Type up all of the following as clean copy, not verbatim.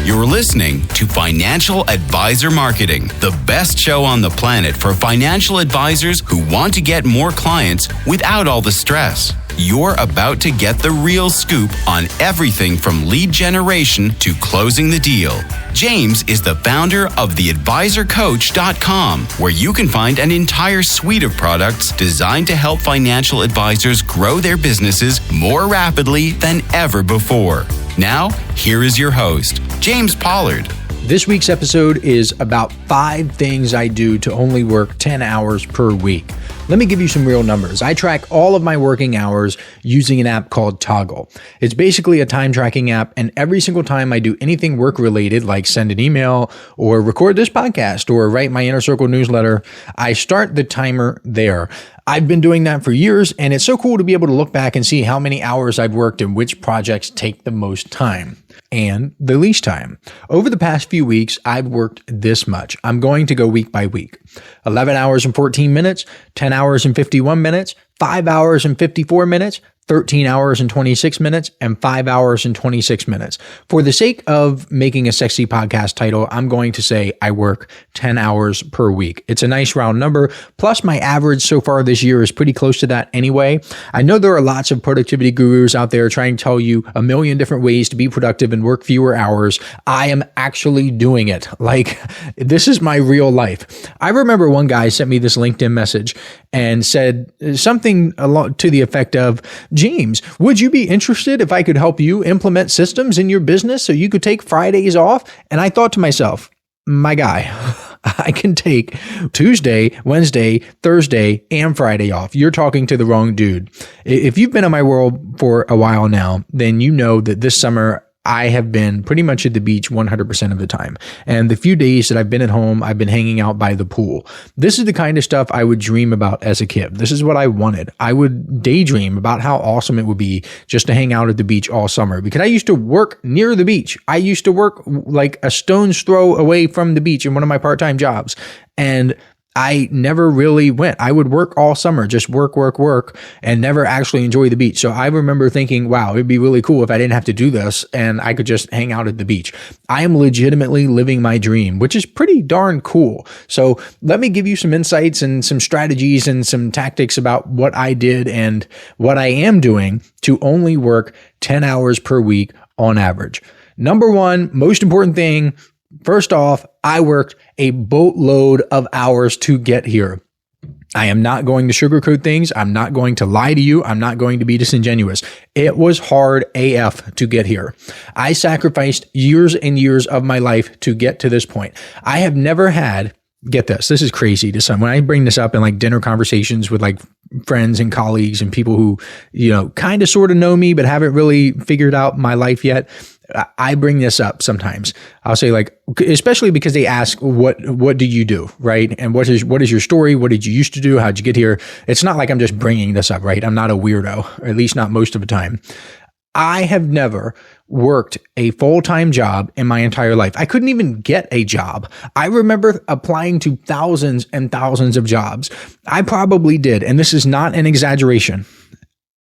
You're listening to Financial Advisor Marketing, the best show on the planet for financial advisors who want to get more clients without all the stress. You're about to get the real scoop on everything from lead generation to closing the deal. James is the founder of theadvisorcoach.com, where you can find an entire suite of products designed to help financial advisors grow their businesses more rapidly than ever before. Now, here is your host, James Pollard. This week's episode is about 5 things I do to only work 10 hours per week. Let me give you some real numbers. I track all of my working hours using an app called Toggle. It's basically a time tracking app, and every single time I do anything work related, like send an email or record this podcast or write my Inner Circle newsletter, I start the timer there. I've been doing that for years, and it's so cool to be able to look back and see how many hours I've worked and which projects take the most time and the least time. Over the past few weeks, I've worked this much. I'm going to go week by week. 11 hours and 14 minutes, 10 hours and 51 minutes, 5 hours and 54 minutes, 13 hours and 26 minutes, and 5 hours and 26 minutes. For the sake of making a sexy podcast title, I'm going to say I work 10 hours per week. It's a nice round number. Plus, my average so far this year is pretty close to that anyway. I know there are lots of productivity gurus out there trying to tell you a million different ways to be productive and work fewer hours. I am actually doing it. Like, this is my real life. I remember one guy sent me this LinkedIn message and said something to the effect of, James, would you be interested if I could help you implement systems in your business so you could take Fridays off? And I thought to myself, my guy, I can take Tuesday, Wednesday, Thursday, and Friday off. You're talking to the wrong dude. If you've been in my world for a while now, then you know that this summer I have been pretty much at the beach 100% of the time. And the few days that I've been at home, I've been hanging out by the pool. This is the kind of stuff I would dream about as a kid. This is what I wanted. I would daydream about how awesome it would be just to hang out at the beach all summer, because I used to work near the beach. I used to work like a stone's throw away from the beach in one of my part-time jobs. And I never really went. I would work all summer, just work, and never actually enjoy the beach. So I remember thinking, wow, it'd be really cool if I didn't have to do this and I could just hang out at the beach. I am legitimately living my dream, which is pretty darn cool. So let me give you some insights and some strategies and some tactics about what I did and what I am doing to only work 10 hours per week on average. Number one, most important thing, first off, I worked a boatload of hours to get here. I am not going to sugarcoat things. I'm not going to lie to you. I'm not going to be disingenuous. It was hard AF to get here. I sacrificed years and years of my life to get to this point. I have never had, get this is crazy to some. When I bring this up in like dinner conversations with like friends and colleagues and people who, kind of sort of know me, but haven't really figured out my life yet, I bring this up sometimes. I'll say like, especially because they ask, what do you do? Right. And what is your story? What did you used to do? How'd you get here? It's not like I'm just bringing this up, right? I'm not a weirdo, or at least not most of the time. I have never worked a full-time job in my entire life. I couldn't even get a job. I remember applying to thousands and thousands of jobs. I probably did, and this is not an exaggeration,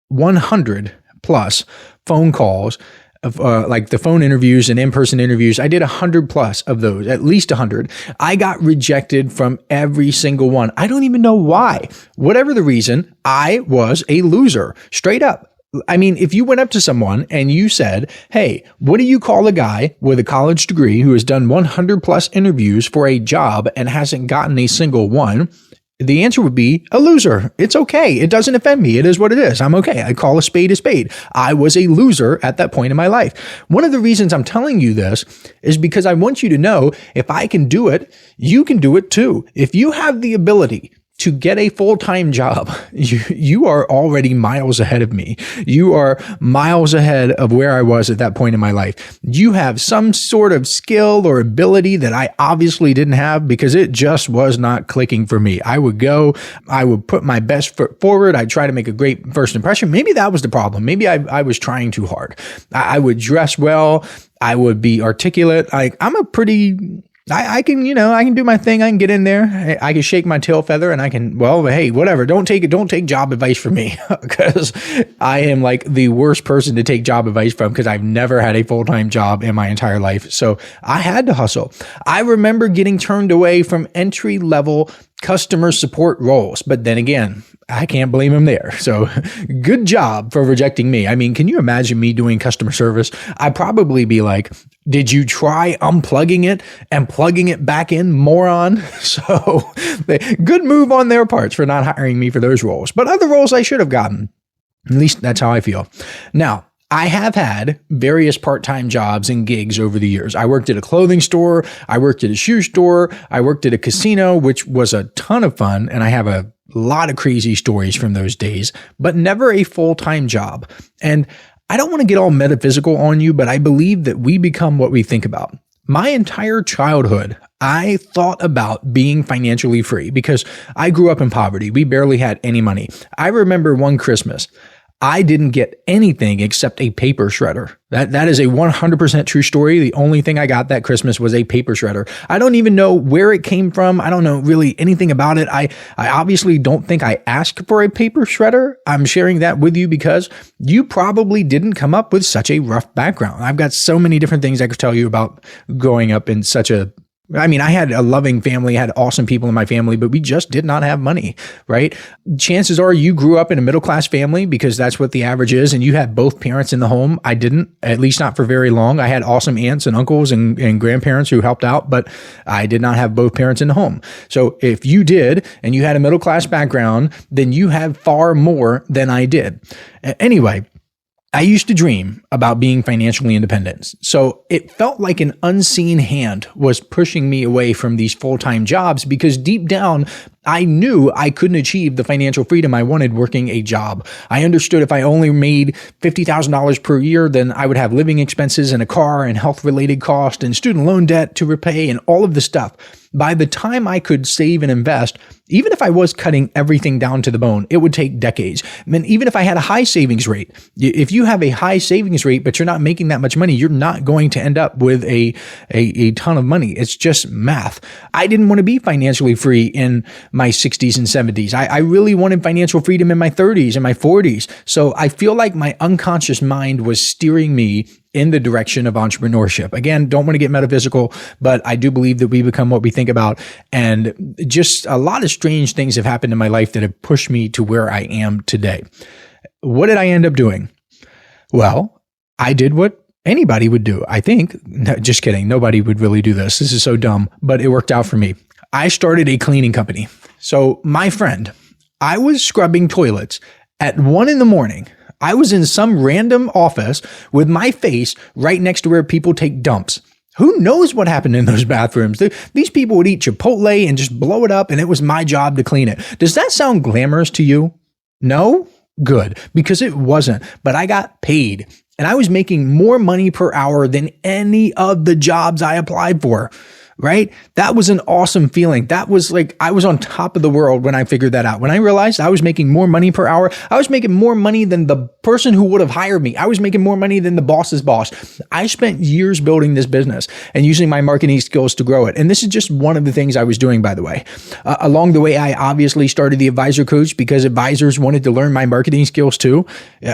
100 plus phone calls of like the phone interviews and in-person interviews. I did 100 plus of those, at least 100. I got rejected from every single one. I don't even know why. Whatever the reason, I was a loser, straight up. I mean, if you went up to someone and you said, hey, what do you call a guy with a college degree who has done 100 plus interviews for a job and hasn't gotten a single one? The answer would be a loser. It's okay. It doesn't offend me. It is what it is. I'm okay. I call a spade a spade. I was a loser at that point in my life. One of the reasons I'm telling you this is because I want you to know, if I can do it, you can do it too. If you have the ability to get a full-time job, you are already miles ahead of me. You are miles ahead of where I was at that point in my life. You have some sort of skill or ability that I obviously didn't have, because it just was not clicking for me. I would put my best foot forward. I'd try to make a great first impression. Maybe that was the problem. Maybe I was trying too hard. I would dress well. I would be articulate. I'm a pretty I can, I can do my thing. I can get in there. I can shake my tail feather and I can, well, hey, whatever. Don't take job advice from me because I am like the worst person to take job advice from because I've never had a full-time job in my entire life. So I had to hustle. I remember getting turned away from entry-level customer support roles. But then again, I can't blame him there. So good job for rejecting me. I mean, can you imagine me doing customer service? I'd probably be like, did you try unplugging it and plugging it back in, moron? So good move on their parts for not hiring me for those roles. But other roles I should have gotten. At least that's how I feel. Now, I have had various part-time jobs and gigs over the years. I worked at a clothing store. I worked at a shoe store. I worked at a casino, which was a ton of fun. And I have a lot of crazy stories from those days, but never a full-time job. And I don't want to get all metaphysical on you, but I believe that we become what we think about. My entire childhood, I thought about being financially free because I grew up in poverty. We barely had any money. I remember one Christmas, I didn't get anything except a paper shredder. That is a 100% true story. The only thing I got that Christmas was a paper shredder. I don't even know where it came from. I don't know really anything about it. I obviously don't think I asked for a paper shredder. I'm sharing that with you because you probably didn't come up with such a rough background. I've got so many different things I could tell you about growing up in I had a loving family, I had awesome people in my family, but we just did not have money, right? Chances are you grew up in a middle-class family because that's what the average is, and you had both parents in the home. I didn't, at least not for very long. I had awesome aunts and uncles and grandparents who helped out, but I did not have both parents in the home. So if you did, and you had a middle-class background, then you have far more than I did. Anyway, I used to dream about being financially independent. So it felt like an unseen hand was pushing me away from these full-time jobs because deep down, I knew I couldn't achieve the financial freedom I wanted working a job. I understood if I only made $50,000 per year, then I would have living expenses and a car and health-related costs and student loan debt to repay and all of the stuff. By the time I could save and invest, even if I was cutting everything down to the bone, it would take decades. And even if I had a high savings rate, if you have a high savings rate, but you're not making that much money, you're not going to end up with a ton of money. It's just math. I didn't want to be financially free in my 60s and 70s. I really wanted financial freedom in my 30s and my 40s. So I feel like my unconscious mind was steering me in the direction of entrepreneurship. Again, don't want to get metaphysical, but I do believe that we become what we think about. And just a lot of strange things have happened in my life that have pushed me to where I am today. What did I end up doing? Well, I did what anybody would do. I think, no, just kidding. Nobody would really do this. This is so dumb, but it worked out for me. I started a cleaning company. So my friend, I was scrubbing toilets at 1 a.m. I was in some random office with my face right next to where people take dumps. Who knows what happened in those bathrooms? These people would eat Chipotle and just blow it up, and it was my job to clean it. Does that sound glamorous to you? No? Good, because it wasn't. But I got paid, and I was making more money per hour than any of the jobs I applied for. Right? That was an awesome feeling. That was like, I was on top of the world when I figured that out. When I realized I was making more money per hour, I was making more money than the person who would have hired me. I was making more money than the boss's boss. I spent years building this business and using my marketing skills to grow it. And this is just one of the things I was doing, by the way. Along the way, I obviously started the advisor coach because advisors wanted to learn my marketing skills too.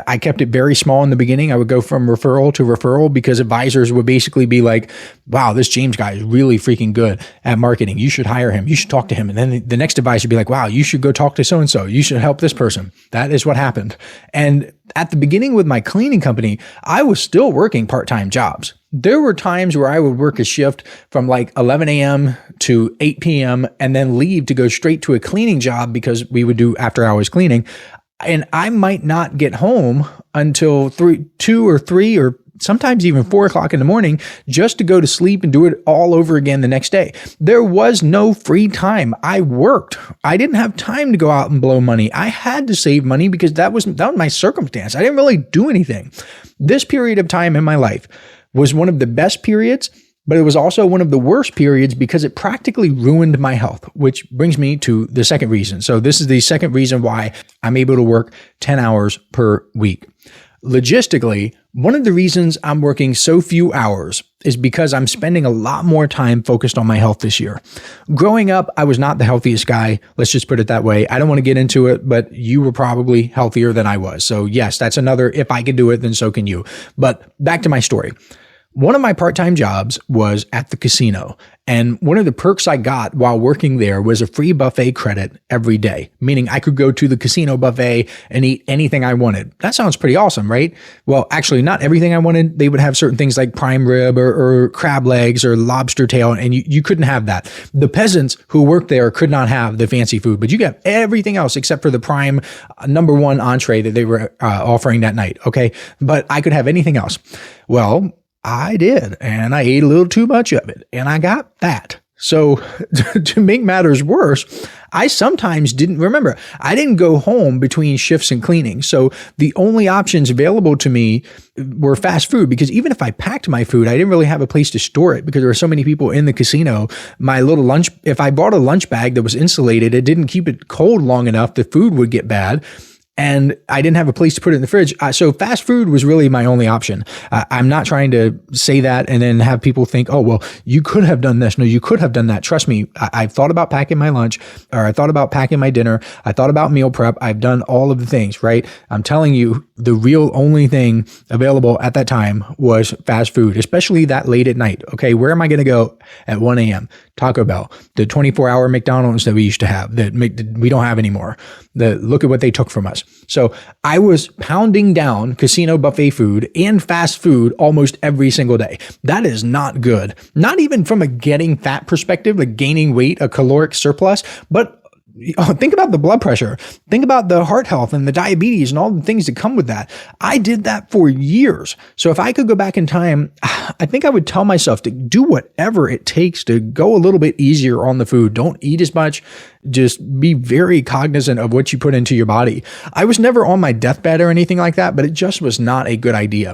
I kept it very small in the beginning. I would go from referral to referral because advisors would basically be like, wow, this James guy is really freaking good at marketing. You should hire him. You should talk to him. And then the next advisor would be like, wow, you should go talk to so-and-so. You should help this person. That is what happened. And at the beginning with my cleaning company, I was still working part-time jobs. There were times where I would work a shift from like 11 a.m. to 8 p.m. and then leave to go straight to a cleaning job because we would do after hours cleaning. And I might not get home until 2 or 3 or sometimes even 4 o'clock in the morning just to go to sleep and do it all over again the next day. There was no free time. I worked. I didn't have time to go out and blow money. I had to save money because that was my circumstance. I didn't really do anything. This period of time in my life was one of the best periods, but it was also one of the worst periods because it practically ruined my health, which brings me to the second reason. So this is the second reason why I'm able to work 10 hours per week. Logistically, one of the reasons I'm working so few hours is because I'm spending a lot more time focused on my health this year. Growing up, I was not the healthiest guy. Let's just put it that way. I don't want to get into it, but you were probably healthier than I was. So yes, that's another, if I could do it, then so can you. But back to my story. One of my part-time jobs was at the casino, and one of the perks I got while working there was a free buffet credit every day, meaning I could go to the casino buffet and eat anything I wanted. That sounds pretty awesome, right? Well, actually, not everything I wanted. They would have certain things like prime rib or crab legs or lobster tail, and you couldn't have that. The peasants who worked there could not have the fancy food, but you got everything else except for the prime number one entree that they were offering that night, okay? But I could have anything else. Well, I did, and I ate a little too much of it, and I got fat. So to make matters worse, I sometimes didn't remember. I didn't go home between shifts and cleaning. So the only options available to me were fast food, because even if I packed my food, I didn't really have a place to store it because there were so many people in the casino. My little lunch, if I brought a lunch bag that was insulated, it didn't keep it cold long enough, the food would get bad. And I didn't have a place to put it in the fridge. So fast food was really my only option. I'm not trying to say that and then have people think, oh, well, you could have done this. No, you could have done that. Trust me, I've thought about packing my lunch, or I thought about packing my dinner. I thought about meal prep. I've done all of the things, right? I'm telling you, the real only thing available at that time was fast food, especially that late at night. Okay, where am I going to go at 1 a.m.? Taco Bell, the 24-hour McDonald's that we used to have that we don't have anymore. Look at what they took from us. So I was pounding down casino buffet food and fast food almost every single day. That is not good. Not even from a getting fat perspective, like gaining weight, a caloric surplus, but think about the blood pressure. Think about the heart health and the diabetes and all the things that come with that. I did that for years. So if I could go back in time, I think I would tell myself to do whatever it takes to go a little bit easier on the food. Don't eat as much. Just be very cognizant of what you put into your body. I was never on my deathbed or anything like that, but it just was not a good idea.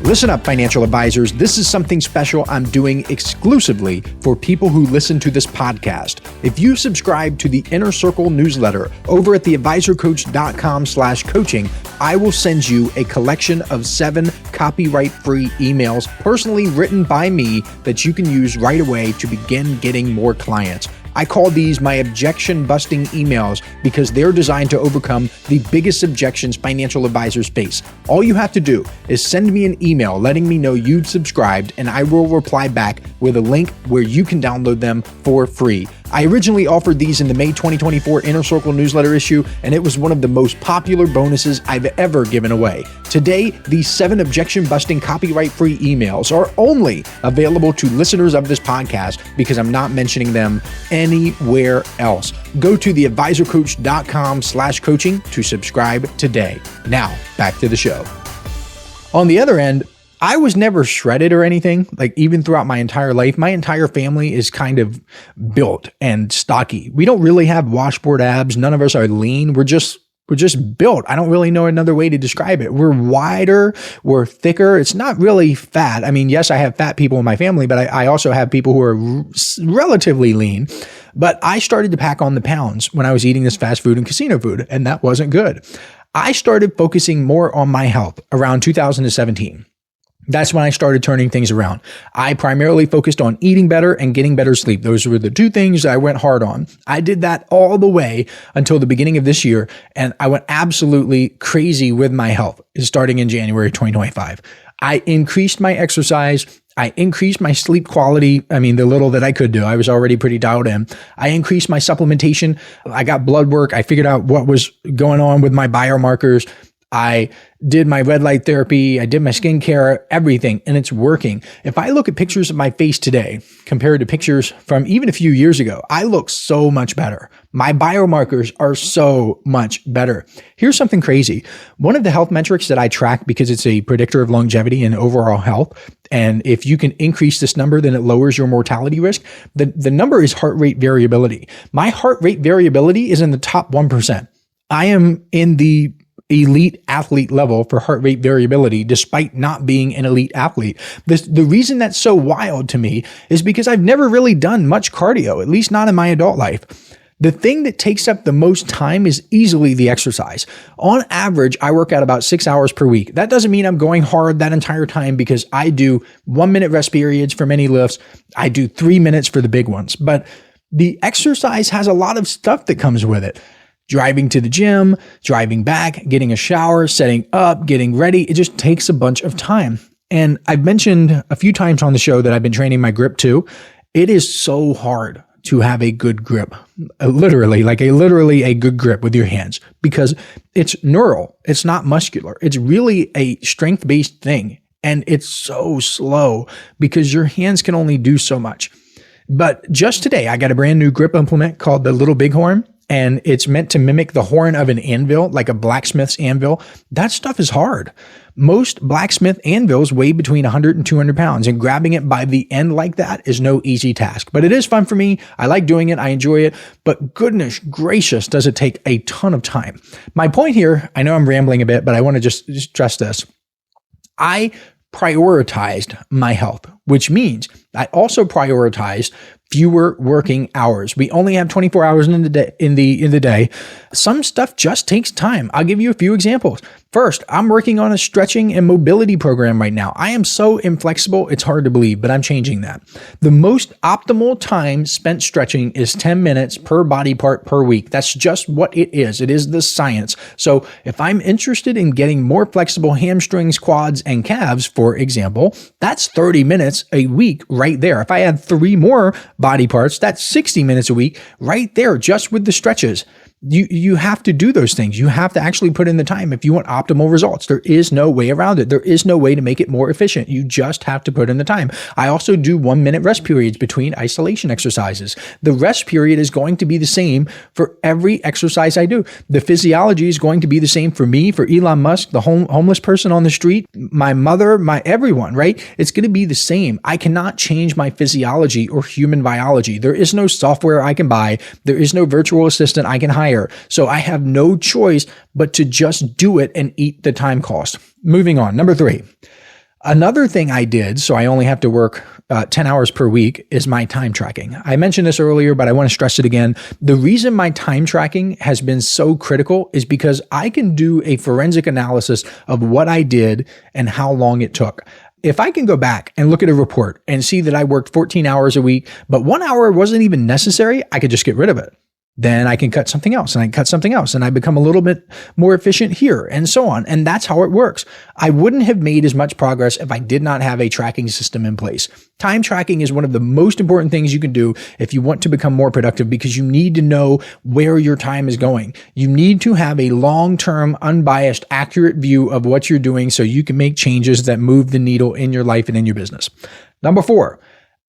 Listen up, financial advisors. This is something special I'm doing exclusively for people who listen to this podcast. If you subscribe to the Inner Circle newsletter over at theadvisorcoach.com/coaching, I will send you a collection of 7 copyright-free emails personally written by me that you can use right away to begin getting more clients. I call these my objection-busting emails because they're designed to overcome the biggest objections financial advisors face. All you have to do is send me an email letting me know you've subscribed, and I will reply back with a link where you can download them for free. I originally offered these in the May 2024 Inner Circle newsletter issue, and it was one of the most popular bonuses I've ever given away. Today, these 7 objection-busting copyright-free emails are only available to listeners of this podcast because I'm not mentioning them anywhere else. Go to theadvisorcoach.com/coaching to subscribe today. Now, back to the show. On the other end, I was never shredded or anything. Like, even throughout my entire life, my entire family is kind of built and stocky. We don't really have washboard abs. None of us are lean. We're just built. I don't really know another way to describe it. We're wider, we're thicker. It's not really fat. I mean, yes, I have fat people in my family, but I also have people who are relatively lean. But I started to pack on the pounds when I was eating this fast food and casino food, and that wasn't good. I started focusing more on my health around 2017. That's when I started turning things around. I primarily focused on eating better and getting better sleep. Those were the 2 things I went hard on. I did that all the way until the beginning of this year, and I went absolutely crazy with my health starting in January 2025. I increased my exercise. I increased my sleep quality. I mean, the little that I could do, I was already pretty dialed in. I increased my supplementation. I got blood work. I figured out what was going on with my biomarkers. I did my red light therapy. I did my skincare, everything, and it's working. If I look at pictures of my face today compared to pictures from even a few years ago, I look so much better. My biomarkers are so much better. Here's something crazy. One of the health metrics that I track because it's a predictor of longevity and overall health, and if you can increase this number, then it lowers your mortality risk. The number is heart rate variability. My heart rate variability is in the top 1%. I am in the elite athlete level for heart rate variability, despite not being an elite athlete. The reason that's so wild to me is because I've never really done much cardio, at least not in my adult life. The thing that takes up the most time is easily the exercise. On average, I work out about 6 hours per week. That doesn't mean I'm going hard that entire time because I do 1-minute rest periods for many lifts. I do 3 minutes for the big ones. But the exercise has a lot of stuff that comes with it. Driving to the gym, driving back, getting a shower, setting up, getting ready. It just takes a bunch of time. And I've mentioned a few times on the show that I've been training my grip too. It is so hard to have a good grip, literally a good grip with your hands because it's neural. It's not muscular. It's really a strength-based thing. And it's so slow because your hands can only do so much. But just today, I got a brand new grip implement called the Little Bighorn, and it's meant to mimic the horn of an anvil, like a blacksmith's anvil. That stuff is hard. Most blacksmith anvils weigh between 100 and 200 pounds, and grabbing it by the end like that is no easy task. But it is fun for me. I like doing it. I enjoy it. But goodness gracious, does it take a ton of time. My point here, I know I'm rambling a bit, but I want to just stress this. I prioritized my health, which means I also prioritized fewer working hours. We only have 24 hours in the day. Some stuff just takes time. I'll give you a few examples. First, I'm working on a stretching and mobility program right now. I am so inflexible, it's hard to believe, but I'm changing that. The most optimal time spent stretching is 10 minutes per body part per week. That's just what it is. It is the science. So if I'm interested in getting more flexible hamstrings, quads, and calves, for example, that's 30 minutes a week right there. If I add 3 more body parts, that's 60 minutes a week right there just with the stretches. You have to do those things. You have to actually put in the time if you want optimal results. There is no way around it. There is no way to make it more efficient. You just have to put in the time. I also do 1-minute rest periods between isolation exercises. The rest period is going to be the same for every exercise I do. The physiology is going to be the same for me, for Elon Musk, the homeless person on the street, my mother, everyone, right? It's going to be the same. I cannot change my physiology or human biology. There is no software I can buy. There is no virtual assistant I can hire. So I have no choice but to just do it and eat the time cost. Moving on. Number 3. Another thing I did, so I only have to work 10 hours per week, is my time tracking. I mentioned this earlier, but I want to stress it again. The reason my time tracking has been so critical is because I can do a forensic analysis of what I did and how long it took. If I can go back and look at a report and see that I worked 14 hours a week, but 1 hour wasn't even necessary, I could just get rid of it. Then I can cut something else and I can cut something else and I become a little bit more efficient here and so on. And that's how it works. I wouldn't have made as much progress if I did not have a tracking system in place. Time tracking is one of the most important things you can do if you want to become more productive because you need to know where your time is going. You need to have a long-term, unbiased, accurate view of what you're doing so you can make changes that move the needle in your life and in your business. Number 4,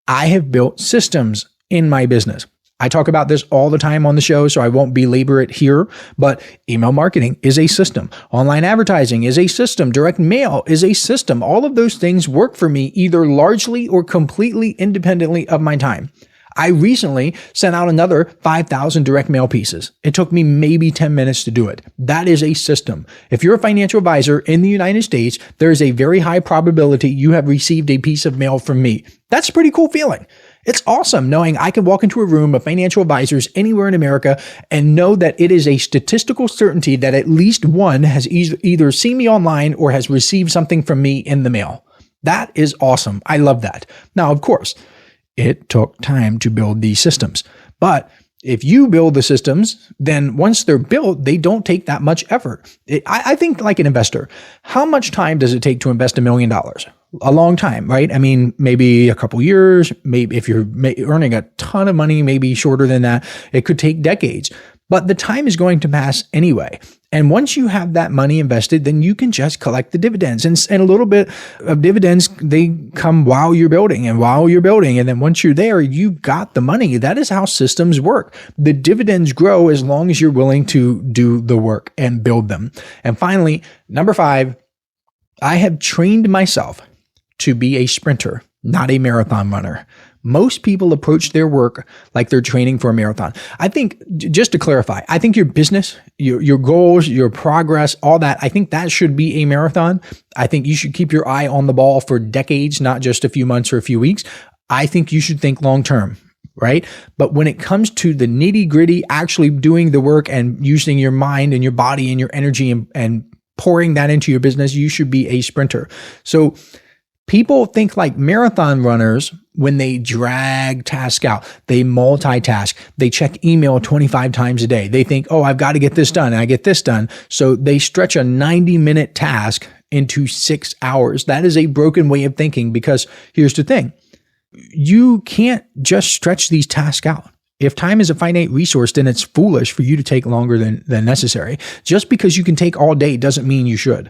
I have built systems in my business. I talk about this all the time on the show, so I won't belabor it here, but email marketing is a system. Online advertising is a system. Direct mail is a system. All of those things work for me either largely or completely independently of my time. I recently sent out another 5,000 direct mail pieces. It took me maybe 10 minutes to do it. That is a system. If you're a financial advisor in the United States, there is a very high probability you have received a piece of mail from me. That's a pretty cool feeling. It's awesome knowing I can walk into a room of financial advisors anywhere in America and know that it is a statistical certainty that at least one has either seen me online or has received something from me in the mail. That is awesome. I love that. Now, of course, it took time to build these systems, but if you build the systems, then once they're built, they don't take that much effort. I think like an investor, how much time does it take to invest $1 million? A long time, right? I mean, maybe a couple years, maybe if you're earning a ton of money, maybe shorter than that, it could take decades. But the time is going to pass anyway. And once you have that money invested, then you can just collect the dividends. And a little bit of dividends, they come while you're building. And then once you're there, you've got the money. That is how systems work. The dividends grow as long as you're willing to do the work and build them. And finally, number 5, I have trained myself to be a sprinter, not a marathon runner. Most people approach their work like they're training for a marathon. I think, just to clarify, I think your business, your goals, your progress, all that, I think that should be a marathon. I think you should keep your eye on the ball for decades, not just a few months or a few weeks. I think you should think long-term. right? But when it comes to the nitty gritty, actually doing the work and using your mind and your body and your energy and pouring that into your business, you should be a sprinter. So people think like marathon runners when they drag tasks out, they multitask, they check email 25 times a day. They think, oh, I've got to get this done and I get this done. So they stretch a 90-minute task into 6 hours. That is a broken way of thinking, because here's the thing. You can't just stretch these tasks out. If time is a finite resource, then it's foolish for you to take longer than necessary. Just because you can take all day doesn't mean you should.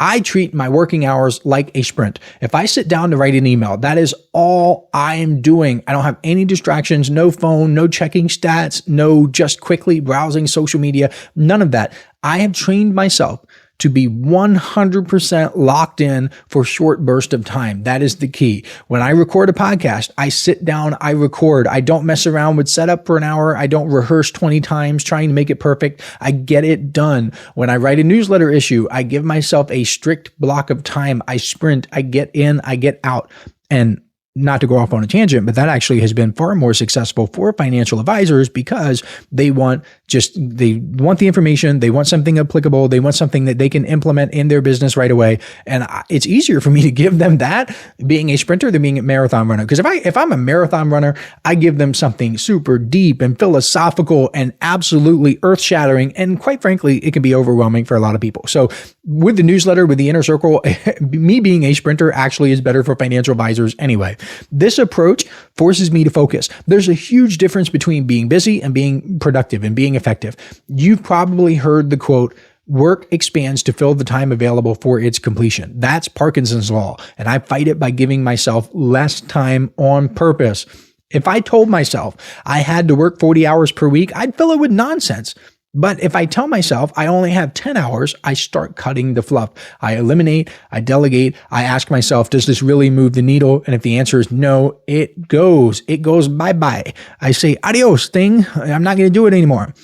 I treat my working hours like a sprint. If I sit down to write an email, that is all I am doing. I don't have any distractions, no phone, no checking stats, no just quickly browsing social media, none of that. I have trained myself to be 100% locked in for short bursts of time. That is the key. When I record a podcast, I sit down, I record. I don't mess around with setup for an hour. I don't rehearse 20 times trying to make it perfect. I get it done. When I write a newsletter issue, I give myself a strict block of time. I sprint, I get in, I get out. And not to go off on a tangent, but that actually has been far more successful for financial advisors, because they want the information, they want something applicable, they want something that they can implement in their business right away. And it's easier for me to give them that being a sprinter than being a marathon runner. Because if I'm a marathon runner, I give them something super deep and philosophical and absolutely earth shattering. And quite frankly, it can be overwhelming for a lot of people. So with the newsletter, with the inner circle, me being a sprinter actually is better for financial advisors anyway. This approach forces me to focus. There's a huge difference between being busy and being productive and being effective. You've probably heard the quote, work expands to fill the time available for its completion. That's Parkinson's law, and I fight it by giving myself less time on purpose. If I told myself I had to work 40 hours per week, I'd fill it with nonsense. But if I tell myself I only have 10 hours, I start cutting the fluff. I eliminate, I delegate, I ask myself, does this really move the needle? And if the answer is no, it goes bye-bye. I say, adios thing, I'm not going to do it anymore.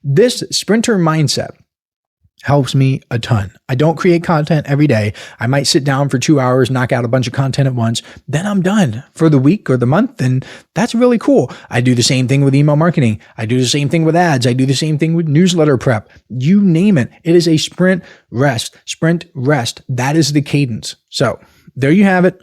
This sprinter mindset helps me a ton. I don't create content every day. I might sit down for 2 hours, knock out a bunch of content at once. Then I'm done for the week or the month. And that's really cool. I do the same thing with email marketing. I do the same thing with ads. I do the same thing with newsletter prep. You name it. It is a sprint, rest. That is the cadence. So there you have it.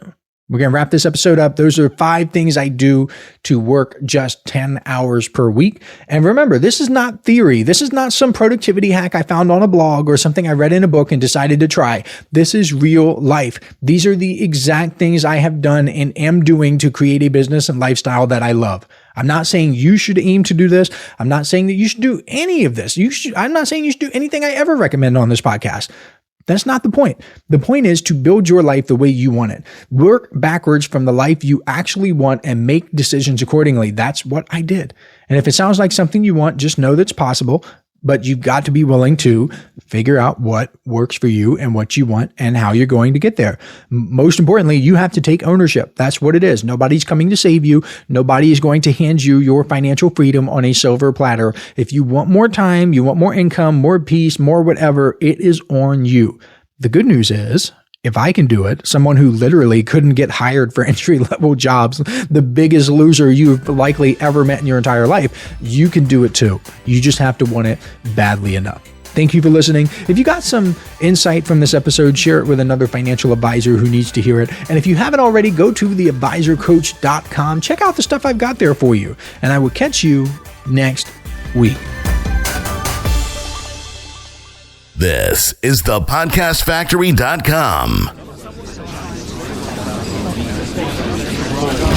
We're going to wrap this episode up. Those are 5 things I do to work just 10 hours per week. And remember, this is not theory. This is not some productivity hack I found on a blog or something I read in a book and decided to try. This is real life. These are the exact things I have done and am doing to create a business and lifestyle that I love. I'm not saying you should aim to do this. I'm not saying that you should do any of this. I'm not saying you should do anything I ever recommend on this podcast. That's not the point. The point is to build your life the way you want it. Work backwards from the life you actually want and make decisions accordingly. That's what I did. And if it sounds like something you want, just know that's possible. But you've got to be willing to figure out what works for you and what you want and how you're going to get there. Most importantly, you have to take ownership. That's what it is. Nobody's coming to save you. Nobody is going to hand you your financial freedom on a silver platter. If you want more time, you want more income, more peace, more whatever, it is on you. The good news is, if I can do it, someone who literally couldn't get hired for entry-level jobs, the biggest loser you've likely ever met in your entire life, you can do it too. You just have to want it badly enough. Thank you for listening. If you got some insight from this episode, share it with another financial advisor who needs to hear it. And if you haven't already, go to theadvisorcoach.com. Check out the stuff I've got there for you. And I will catch you next week. This is thepodcastfactory.com.